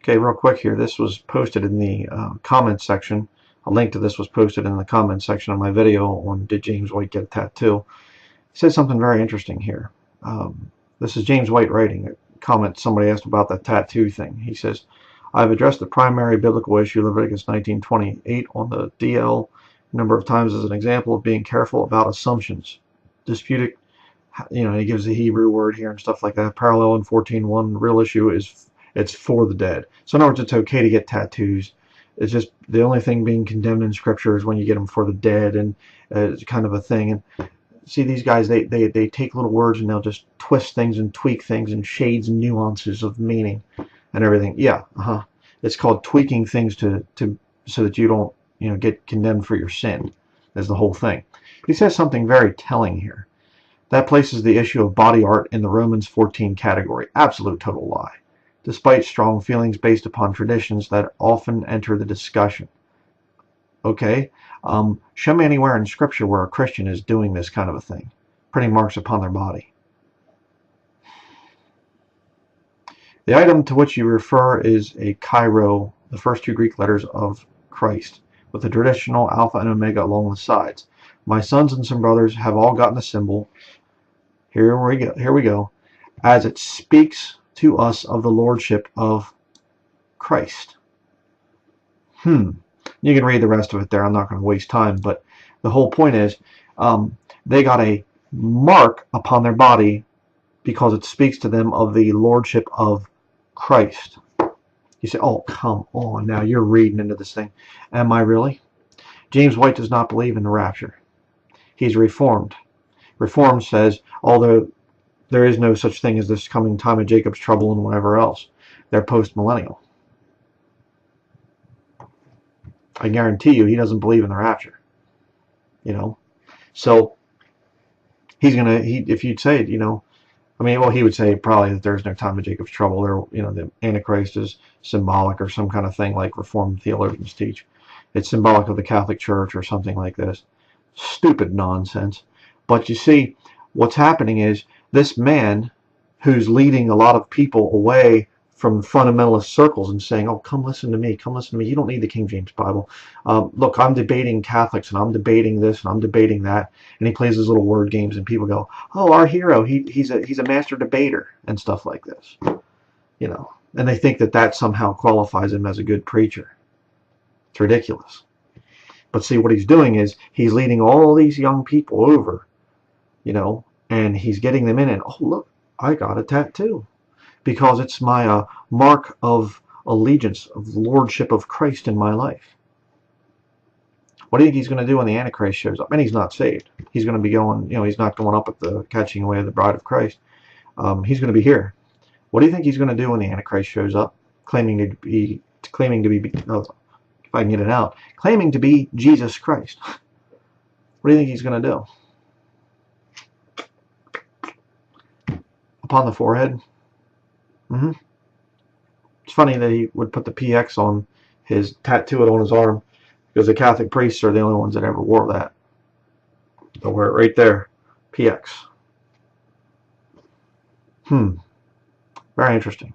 Okay, real quick here. This was posted in the comments section. A link to this was posted in the comments section of my video on Did James White Get a Tattoo? It says something very interesting here. This is James White writing a comment. Somebody asked about that tattoo thing. He says, I've addressed the primary biblical issue, Leviticus 19:28, on the DL a number of times as an example of being careful about assumptions. Disputed, he gives the Hebrew word here and stuff like that. Parallel in 14:1, the real issue is it's for the dead. So in other words, it's okay to get tattoos. It's just the only thing being condemned in Scripture is when you get them for the dead, and it's kind of a thing. And see, these guys, they take little words and they'll just twist things and tweak things and shades and nuances of meaning and everything. Yeah, it's called tweaking things to so that you don't get condemned for your sin. Is the whole thing. He says something very telling here. That places the issue of body art in the Romans 14 category. Absolute total lie, despite strong feelings based upon traditions that often enter the discussion. Okay, show me anywhere in Scripture where a Christian is doing this kind of a thing, printing marks upon their body. The item to which you refer is a Chi-Rho, the first two Greek letters of Christ, with the traditional Alpha and Omega along the sides. My sons and some brothers have all gotten the symbol. Here we go, as it speaks to us of the Lordship of Christ. You can read the rest of it there. I'm not going to waste time, but the whole point is they got a mark upon their body because it speaks to them of the Lordship of Christ. You say, oh, come on, now you're reading into this thing. Am I really? James White does not believe in the rapture. He's Reformed. Reformed says, although there is no such thing as this coming time of Jacob's trouble and whatever else, they're post-millennial. I guarantee you he doesn't believe in the rapture. So he's gonna, if you'd say it, he would say probably that there's no time of Jacob's trouble. The Antichrist is symbolic or some kind of thing like Reformed theologians teach. It's symbolic of the Catholic Church or something like this. Stupid nonsense. But you see, what's happening is this man who's leading a lot of people away from fundamentalist circles and saying, oh, come listen to me, you don't need the King James Bible. Look, I'm debating Catholics and I'm debating this and I'm debating that, and he plays his little word games and people go, oh, our hero, he's a master debater and stuff like this, and they think that somehow qualifies him as a good preacher. It's ridiculous. But see, what he's doing is he's leading all these young people over, and he's getting them in and, oh, look, I got a tattoo. Because it's my mark of allegiance, of the Lordship of Christ in my life. What do you think he's going to do when the Antichrist shows up? And he's not saved. He's going to be going, he's not going up at the catching away of the bride of Christ. He's going to be here. What do you think he's going to do when the Antichrist shows up, claiming to be, if I can get it out, claiming to be Jesus Christ? What do you think he's going to do? Upon the forehead? It's funny that he would put the PX on his, tattoo it on his arm, because the Catholic priests are the only ones that ever wore that. They'll wear it right there, PX. Very interesting.